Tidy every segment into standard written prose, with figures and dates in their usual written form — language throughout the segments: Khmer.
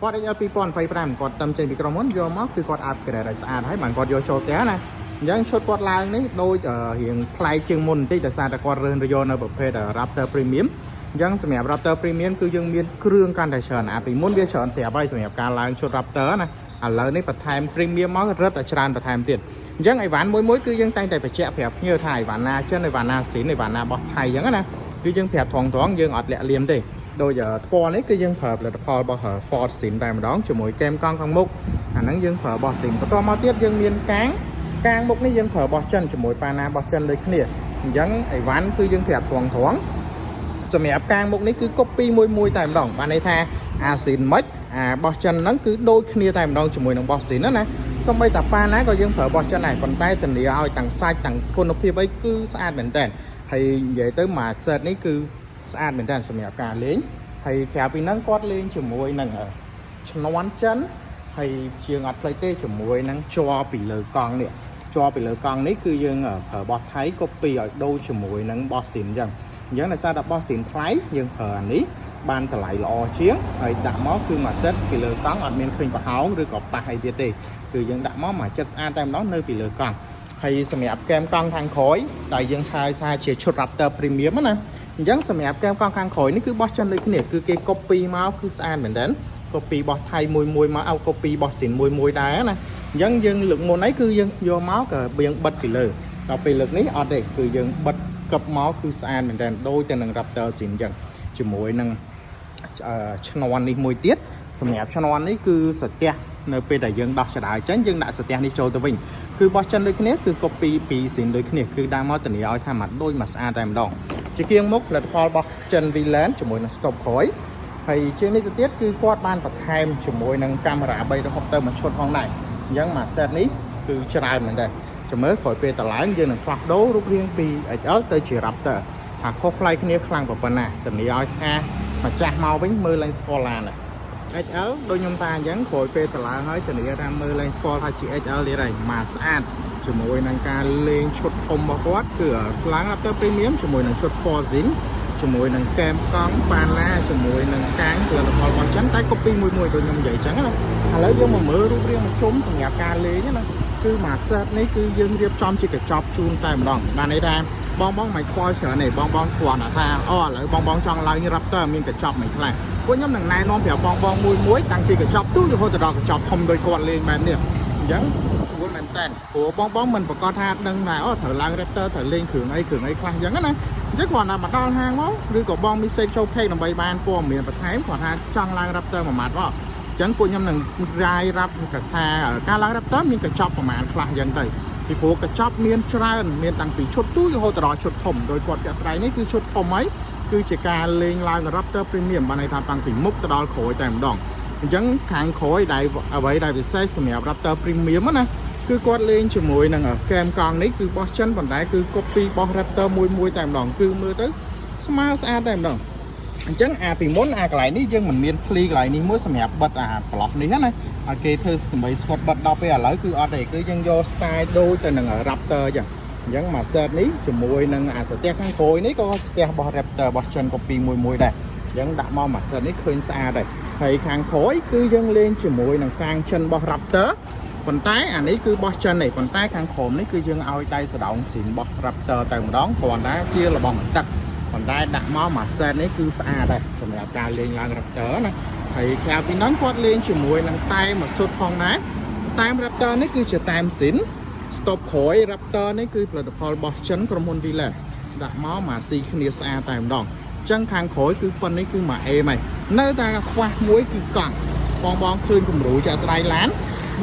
គាត់ឲ្យពីប៉ុន25គាត់តំចេញពីក្រុមហ៊ុនយកមកគឺគាត់អាប់ក្រេតឲ្យស្អាតហើយបានគាត់យកចូលផ្ទះណាអញ្ចឹងឈុតគាត់ឡើងនេះដូចរៀងថ្លៃជាងមុនបន្តិចតែសារតែគាត់រើសយកនៅប្រភេទ Raptor Premium អញ្ចឹងសម្រាប់ Raptor Premium គឺយើងមានគ្រឿងកាន់តែច្រើនពីមុនវាច្រើនស្រាប់ហើយសម្រាប់ការឡើងឈុត Raptor ណាឥឡូវនេះបន្ថែម Premium មករឹតតែច្រើនបន្ថែមទៀតអញ្ចឹងអីវ៉ាន់មួយគឺយើងតែងតែបញ្ជាក់ប្រាប់ភ្ញៀវថាអីវ៉ាន់ណាចិនអីវ៉ាន់ណាស៊ីនអីវ៉ាន់ណាបោះថៃអញ្ចឹងណាគឺយើងប្រាប់ត្រង់យើងអត់លាក់លៀមទេដោយថ្មនេះគឺយើងប្រើផលិតផលរបស់ Ford Sin តែម្ដងជាមួយកែមកង់ខាងមុខអាហ្នឹងយើងប្រើរបស់ Sin បន្តមកទៀតយើងមានកាងមុខនេះយើងប្រើរបស់ចិនជាមួយប៉ាណារបស់ចិនដូចគ្នាអញ្ចឹងអីវ៉ាន់គឺយើងប្រាប់ត្រង់សម្រាប់កាងមុខនេះគឺ copy មួយតែម្ដងបានន័យថាអា Sin មិនរបស់ចិនហ្នឹងគឺដូចគ្នាតែម្ដងជាមួយនឹងរបស់ Sin ណាសូម្បីតែប៉ាណាក៏យើងប្រើរបស់ចិនដែរប៉ុន្តែធានាឲ្យទាំងសាច់ទាំងគុណភាពអីគឺស្អាតមែនតើហើយនិយាយទៅមួយ set នេះគឺស្អាតមែនតើសម្រាប់ការលេងហើយក្រៅពីហ្នឹងគាត់លេងជាមួយនឹងឈ្នាន់ចិនហើយជាងអត់ផ្លេចទេជាមួយនឹងជាប់ពីលើកង់នេះជាប់ពីលើកង់នេះគឺយើងប្រើរបស់ថៃ copy ឲ្យដូចជាមួយនឹងរបស់ Sin អញ្ចឹងដោយសារតែរបស់ Sin ថ្លៃយើងប្រើអានេះបានតម្លៃល្អជាងហើយដាក់មកគឺមួយ set ពីលើកង់អត់មានឃើញប្រហោងឬក៏ប៉ះអីទៀតទេគឺយើងដាក់មកមួយចិត្តស្អាតតែម្ដងនៅពីលើកង់ហើយសម្រាប់កែមកង់ខាងក្រោយដែលយើងហៅថាជាឈុត Raptor Premium ណាអញ្ចឹងសម្រាប់កែមកង់ខាងក្រោយនេះគឺបោះចិនដូចគ្នាគឺគេ copy មកគឺស្អាតមែនតើ copy បោះថៃមួយមកเอา copy បោះ Sin មួយដែរណាអញ្ចឹងយើងលើកមុនហ្នឹងគឺយើងយកមកក៏យើងបិទពីលើដល់ពេលលើកនេះអត់ទេគឺយើងបិទកឹបមកគឺស្អាតមែនតើដូចទៅនឹង Raptor Sin អញ្ចឹងជាមួយនឹងឈ្នាន់នេះមួយទៀតសម្រាប់ឈ្នាន់នេះគឺសត្យនៅពេលដែលយើងដោះចដាយចេញយើងដាក់សត្យនេះចូលទៅវិញគឺបោះចិនដូចគ្នាគឺ copy ពី Sin ដូចគ្នាគឺដាក់មកធានាឲ្យថាមកដូចមកស្អាតតែម្ដងជាគៀងមុខផលិតផលរបស់ចិន VLAN ជាមួយនឹង stop ក្រោយហើយជាងនេះទៅទៀតគឺគាត់បានបន្ថែមជាមួយនឹងកាមេរ៉ា360ទៅមួយឈុតផងដែរអញ្ចឹងមួយ set នេះគឺច្រើនមែនដែរចាំមើលក្រោយពេលតឡើងយើងនឹងផ្លាស់ប្ដូររូបរាងពី XL ទៅជា Raptor ថាខុសប្លែកគ្នាខ្លាំងប៉ុណ្ណាធានាឲ្យថាម្ចាស់មកវិញមើលឡើងស្គាល់ឡានXL ដូចខ្ញុំថាអញ្ចឹងក្រោយពេលតឡើងហើយធានាថាមើលឡើងស្គាល់ថាជា XL ទៀតហើយមកស្អាតជាមួយនឹងការលេងឈុតធំរបស់គាត់គឺឡើង Raptor Premium ជាមួយនឹងឈុត Sin ជាមួយនឹងកែមកង់ប៉ាណាជាមួយនឹងកាងផលិតផលរបស់ចិនតែ copy មួយដូចខ្ញុំនិយាយអញ្ចឹងណាឥឡូវយើងមកមើលរូបរាងមួយជុំសម្រាប់ការលេងណាគឺមួយ set នេះគឺយើងរៀបចំជាកញ្ចប់ជូនតែម្ដងបានន័យថាបងមិនខ្វល់ច្រើនទេបងគ្រាន់តែថាឥឡូវបងចង់ឡើង Raptor មានកញ្ចប់មិនខ្លះពួកខ្ញុំនឹងណែនាំប្រាប់បងមួយតាំងពីកញ្ចប់ទូរហូតដល់កញ្ចប់ធំដោយគាត់លេងបែបនេះអញ្ចឹងស្រួលមែនតើព្រោះបងមិនប្រកាសថាដឹងថាត្រូវឡើង Raptor ត្រូវលេងគ្រឿងអីខ្លះអញ្ចឹងណាអញ្ចឹងគាត់ថាមកដល់ហាងមកឬក៏បងមីសេកចូល page ដើម្បីបានព័ត៌មានបន្ថែមគាត់ថាចង់ឡើង Raptor មួយម៉ាត់មកអញ្ចឹងពួកខ្ញុំនឹងរាយរាប់ថាការឡើង Raptor មានកញ្ចប់ប្រហែលខ្លះអញ្ចឹងទៅពីព្រោះកញ្ចប់មានច្រើនមានតាំងពីឈុតទូរហូតដល់ឈុតធំដោយគាត់ជាក់ស្ដែងនេះគឺឈុតធំហើយគឺជាការលេងឡើង Raptor Premium បានន័យថាតាំងពីមុខទៅដល់ក្រោយតែម្ដងអញ្ចឹងខាងក្រោយដែលអ្វីដែលពិសេសសម្រាប់ Raptor Premium ណាគឺគាត់លេងជាមួយនឹងកែមកង់នេះគឺបោះចិនប៉ុន្តែគឺ copy បោះ Raptor មួយតែម្ដងគឺមើលទៅស្មើស្អាតតែម្ដងអញ្ចឹងពីមុនកន្លែងនេះយើងមិនមានភ្លីកន្លែងនេះមួយសម្រាប់បិទប្លោះនេះណាឲ្យគេធ្វើដើម្បីស្គាត់បិទដល់ពេលឥឡូវគឺអត់ទេគឺយើងយក style ដូចទៅនឹង Raptor អញ្ចឹងមួយ set នេះជាមួយនឹងសត្យខាងក្រោយនេះក៏សត្យរបស់ Raptor របស់ចិន copy មួយដែរអញ្ចឹងដាក់មកមួយ set នេះឃើញស្អាតដែរហើយខាងក្រោយគឺយើងលេងជាមួយនឹងកាងចិនរបស់ Raptor ប៉ុន្តែអានេះគឺបោះចិនទេប៉ុន្តែខាងក្រោមនេះគឺយើងឲ្យដៃសដងស៊ីនរបស់ Raptor តែម្ដងគ្រាន់តែជារបស់បន្ទឹកប៉ុន្តែដាក់មកមួយ set នេះគឺស្អាតដែរសម្រាប់ការលេងឡើង Raptor ណាហើយក្រៅពីនោះគាត់លេងជាមួយនឹងតែមួយសុទ្ធផងដែរតែ Raptor នេះគឺជាតែស៊ីន stop ក្រោយ Raptor នេះគឺផលិតផលរបស់ចិនក្រុមហ៊ុន VLAN ដាក់មកស៊ីគ្នាស្អាតតែម្ដងអញ្ចឹងខាងក្រោយគឺប៉ុននេះគឺមួយអេមហើយនៅតែខ្វះមួយគឺកង់បងឃើញគំរូចាក់ស្ដាយឡាន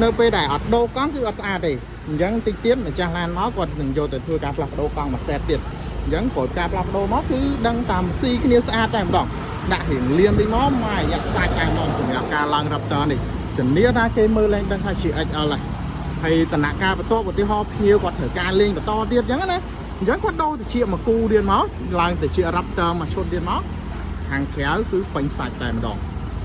នៅពេលដែលអត់ដូរកង់គឺអត់ស្អាតទេអញ្ចឹងតិចទៀតម្ចាស់ឡានមកគាត់នឹងយកទៅធ្វើការផ្លាស់ប្ដូរកង់មួយ set ទៀតអញ្ចឹងក្រោយការផ្លាស់ប្ដូរមកគឺដឹងតាមស៊ីគ្នាស្អាតតែម្ដងដាក់រៀងលៀមវិញមកមករយៈសាច់តែម្ដងសម្រាប់ការឡើង Raptor នេះធានាថាគេមើលឡើងដឹងថាជា XL ហើយដំណាក់កាលបន្ទាប់ឧទាហរណ៍ភ្ញៀវគាត់ត្រូវការលេងបន្តទៀតអញ្ចឹងណាអញ្ចឹងគាត់ដូរទៅជាមួយគូទៀតមកឡើងទៅជា Raptor មួយឈុតទៀតមកខាងក្រៅគឺពេញសាច់តែម្ដង